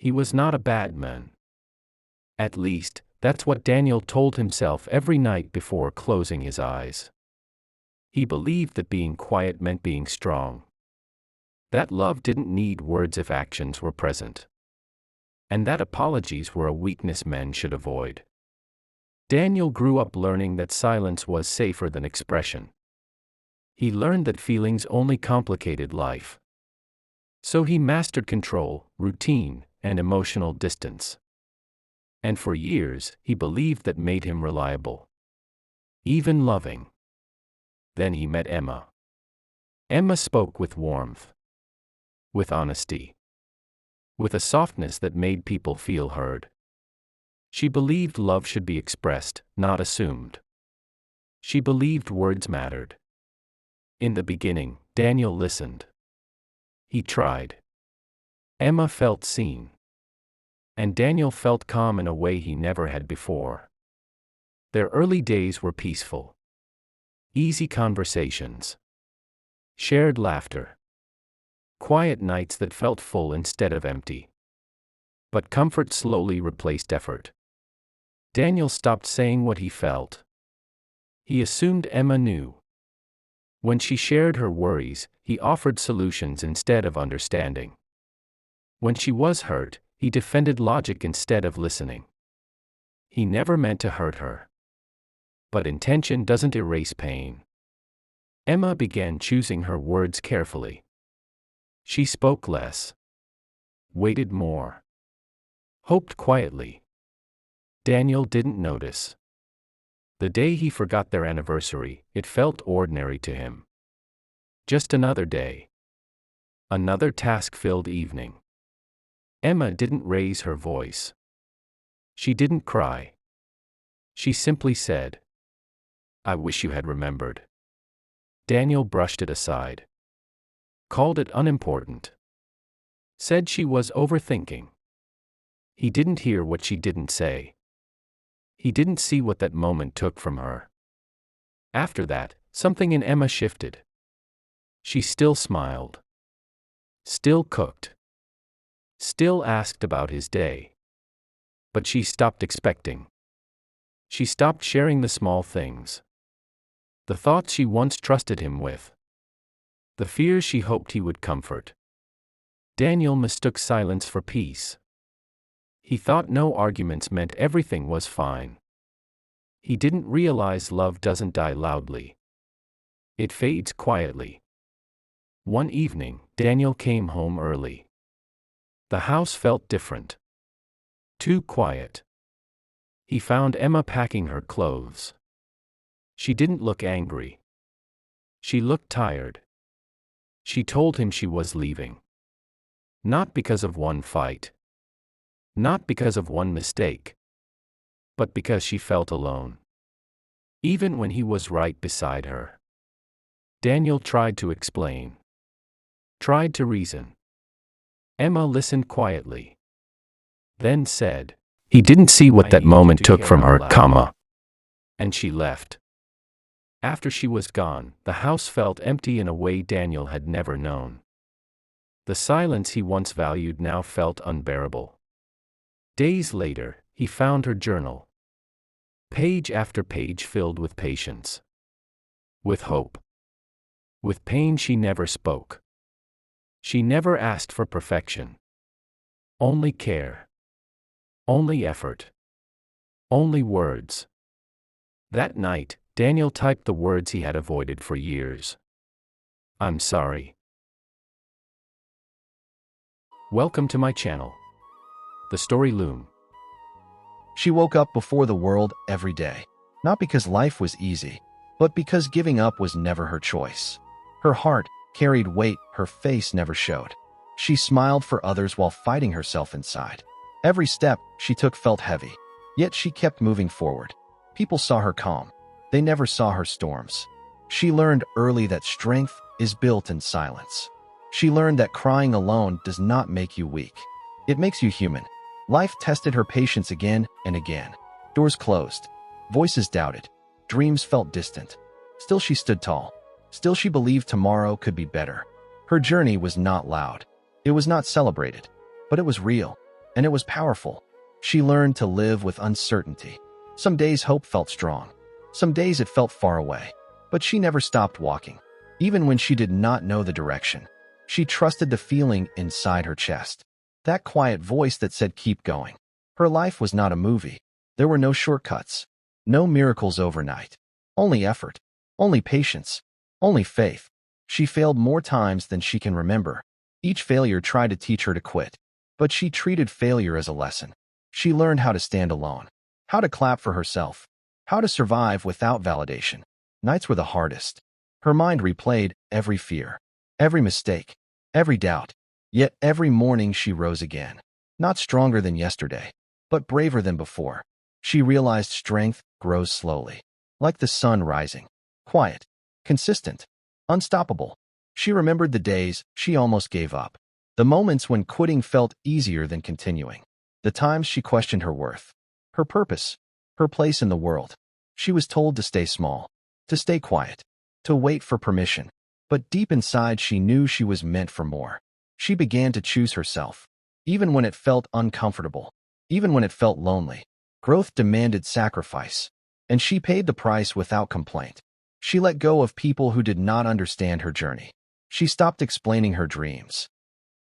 He was not a bad man. At least, that's what Daniel told himself every night before closing his eyes. He believed that being quiet meant being strong. That love didn't need words if actions were present. And that apologies were a weakness men should avoid. Daniel grew up learning that silence was safer than expression. He learned that feelings only complicated life. So he mastered control, routine, and emotional distance. And for years, he believed that made him reliable. Even loving. Then he met Emma. Emma spoke with warmth. With honesty. With a softness that made people feel heard. She believed love should be expressed, not assumed. She believed words mattered. In the beginning, Daniel listened. He tried. Emma felt seen. And Daniel felt calm in a way he never had before. Their early days were peaceful. Easy conversations. Shared laughter. Quiet nights that felt full instead of empty. But comfort slowly replaced effort. Daniel stopped saying what he felt. He assumed Emma knew. When she shared her worries, he offered solutions instead of understanding. When she was hurt, he defended logic instead of listening. He never meant to hurt her. But intention doesn't erase pain. Emma began choosing her words carefully. She spoke less. Waited more. Hoped quietly. Daniel didn't notice. The day he forgot their anniversary, it felt ordinary to him. Just another day. Another task-filled evening. Emma didn't raise her voice. She didn't cry. She simply said, "I wish you had remembered." Daniel brushed it aside. Called it unimportant. Said she was overthinking. He didn't hear what she didn't say. He didn't see what that moment took from her. After that, something in Emma shifted. She still smiled. Still cooked. Still asked about his day. But she stopped expecting. She stopped sharing the small things. The thoughts she once trusted him with. The fears she hoped he would comfort. Daniel mistook silence for peace. He thought no arguments meant everything was fine. He didn't realize love doesn't die loudly. It fades quietly. One evening, Daniel came home early. The house felt different. Too quiet. He found Emma packing her clothes. She didn't look angry. She looked tired. She told him she was leaving. Not because of one fight. Not because of one mistake. But because she felt alone. Even when he was right beside her. Daniel tried to explain. Tried to reason. Emma listened quietly. Then said, "He didn't see what that moment took from her, comma." And she left. After she was gone, the house felt empty in a way Daniel had never known. The silence he once valued now felt unbearable. Days later, he found her journal. Page after page filled with patience. With hope. With pain she never spoke. She never asked for perfection. Only care. Only effort. Only words. That night, Daniel typed the words he had avoided for years. "I'm sorry." Welcome to my channel. The story Loom. She woke up before the world every day, not because life was easy, but because giving up was never her choice. Her heart carried weight her face never showed. She smiled for others while fighting herself inside. Every step she took felt heavy, yet she kept moving forward. People saw her calm. They never saw her storms. She learned early that strength is built in silence. She learned that crying alone does not make you weak. It makes you human. Life tested her patience again and again. Doors closed. Voices doubted. Dreams felt distant. Still she stood tall. Still she believed tomorrow could be better. Her journey was not loud. It was not celebrated. But it was real. and it was powerful. She learned to live with uncertainty. Some days hope felt strong. Some days it felt far away. But she never stopped walking. Even when she did not know the direction, she trusted the feeling inside her chest. That quiet voice that said, keep going. Her life was not a movie. There were no shortcuts. No miracles overnight. Only effort. Only patience. Only faith. She failed more times than she can remember. Each failure tried to teach her to quit. But she treated failure as a lesson. She learned how to stand alone. How to clap for herself. How to survive without validation. Nights were the hardest. Her mind replayed every fear. Every mistake. Every doubt. Yet every morning she rose again. Not stronger than yesterday, but braver than before. She realized strength grows slowly. Like the sun rising. Quiet. Consistent. Unstoppable. She remembered the days she almost gave up. The moments when quitting felt easier than continuing. The times she questioned her worth. Her purpose. Her place in the world. She was told to stay small. To stay quiet. To wait for permission. But deep inside she knew she was meant for more. She began to choose herself. Even when it felt uncomfortable. Even when it felt lonely. Growth demanded sacrifice. And she paid the price without complaint. She let go of people who did not understand her journey. She stopped explaining her dreams.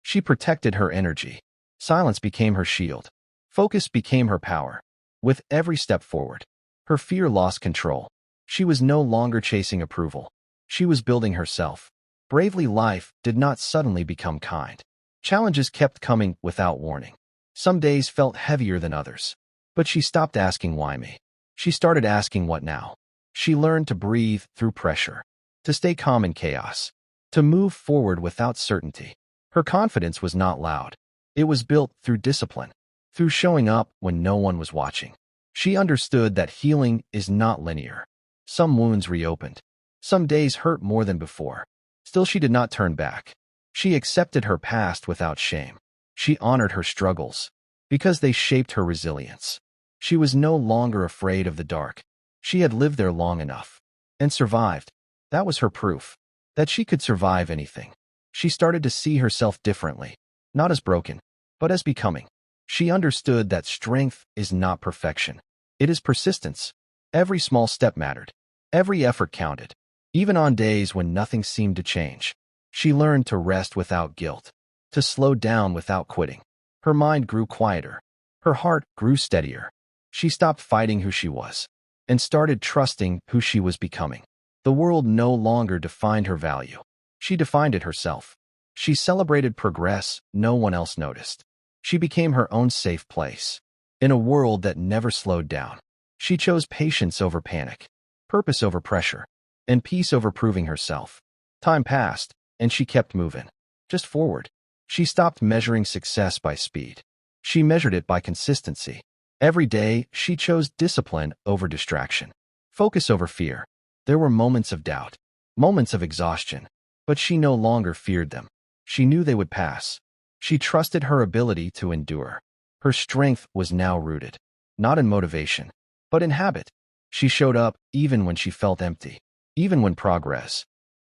She protected her energy. Silence became her shield. Focus became her power. With every step forward, her fear lost control. She was no longer chasing approval. She was building herself. Bravely, life did not suddenly become kind. Challenges kept coming without warning. Some days felt heavier than others. But she stopped asking why me. She started asking what now. She learned to breathe through pressure. To stay calm in chaos. To move forward without certainty. Her confidence was not loud. It was built through discipline. Through showing up when no one was watching. She understood that healing is not linear. Some wounds reopened. Some days hurt more than before. Still, she did not turn back. She accepted her past without shame. She honored her struggles because they shaped her resilience. She was no longer afraid of the dark. She had lived there long enough and survived. That was her proof that she could survive anything. She started to see herself differently, not as broken, but as becoming. She understood that strength is not perfection. It is persistence. Every small step mattered. Every effort counted. Even on days when nothing seemed to change. She learned to rest without guilt, to slow down without quitting. Her mind grew quieter. Her heart grew steadier. She stopped fighting who she was and started trusting who she was becoming. The world no longer defined her value. She defined it herself. She celebrated progress no one else noticed. She became her own safe place. In a world that never slowed down, she chose patience over panic, purpose over pressure, and peace over proving herself. Time passed, and she kept moving. Just forward. She stopped measuring success by speed. She measured it by consistency. Every day, she chose discipline over distraction, focus over fear. There were moments of doubt, moments of exhaustion, but she no longer feared them. She knew they would pass. She trusted her ability to endure. Her strength was now rooted, not in motivation, but in habit. She showed up even when she felt empty, even when progress.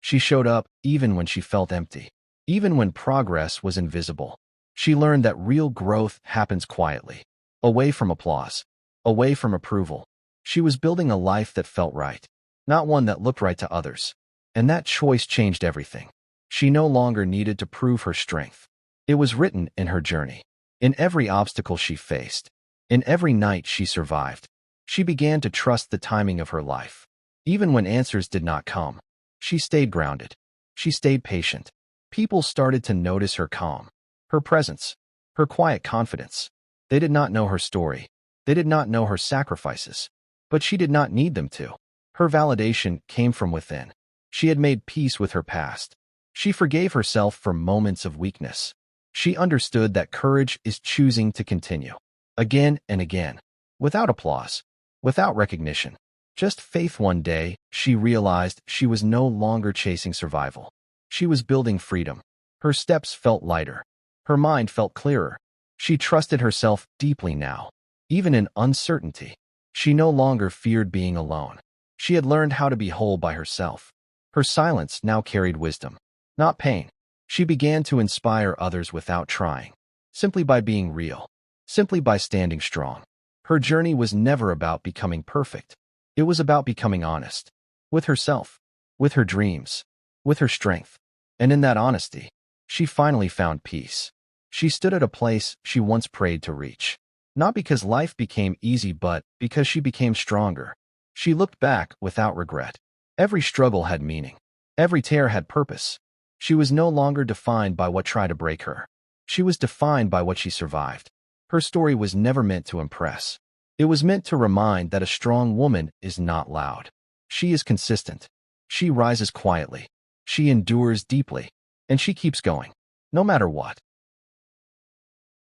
She showed up even when she felt empty, even when progress was invisible. She learned that real growth happens quietly, away from applause, away from approval. She was building a life that felt right, not one that looked right to others. And that choice changed everything. She no longer needed to prove her strength. It was written in her journey, in every obstacle she faced, in every night she survived. She began to trust the timing of her life. Even when answers did not come, she stayed grounded. She stayed patient. People started to notice her calm, her presence, her quiet confidence. They did not know her story. They did not know her sacrifices. But she did not need them to. Her validation came from within. She had made peace with her past. She forgave herself for moments of weakness. She understood that courage is choosing to continue. Again and again. Without applause. Without recognition. Just faith. One day, she realized she was no longer chasing survival. She was building freedom. Her steps felt lighter. Her mind felt clearer. She trusted herself deeply now. Even in uncertainty, she no longer feared being alone. She had learned how to be whole by herself. Her silence now carried wisdom, not pain. She began to inspire others without trying, simply by being real. simply by standing strong. Her journey was never about becoming perfect. It was about becoming honest. With herself, with her dreams, with her strength. And in that honesty, she finally found peace. She stood at a place she once prayed to reach. Not because life became easy, but because she became stronger. She looked back without regret. Every struggle had meaning. Every tear had purpose. She was no longer defined by what tried to break her. She was defined by what she survived. Her story was never meant to impress. It was meant to remind that a strong woman is not loud. She is consistent. She rises quietly. She endures deeply. And she keeps going. No matter what.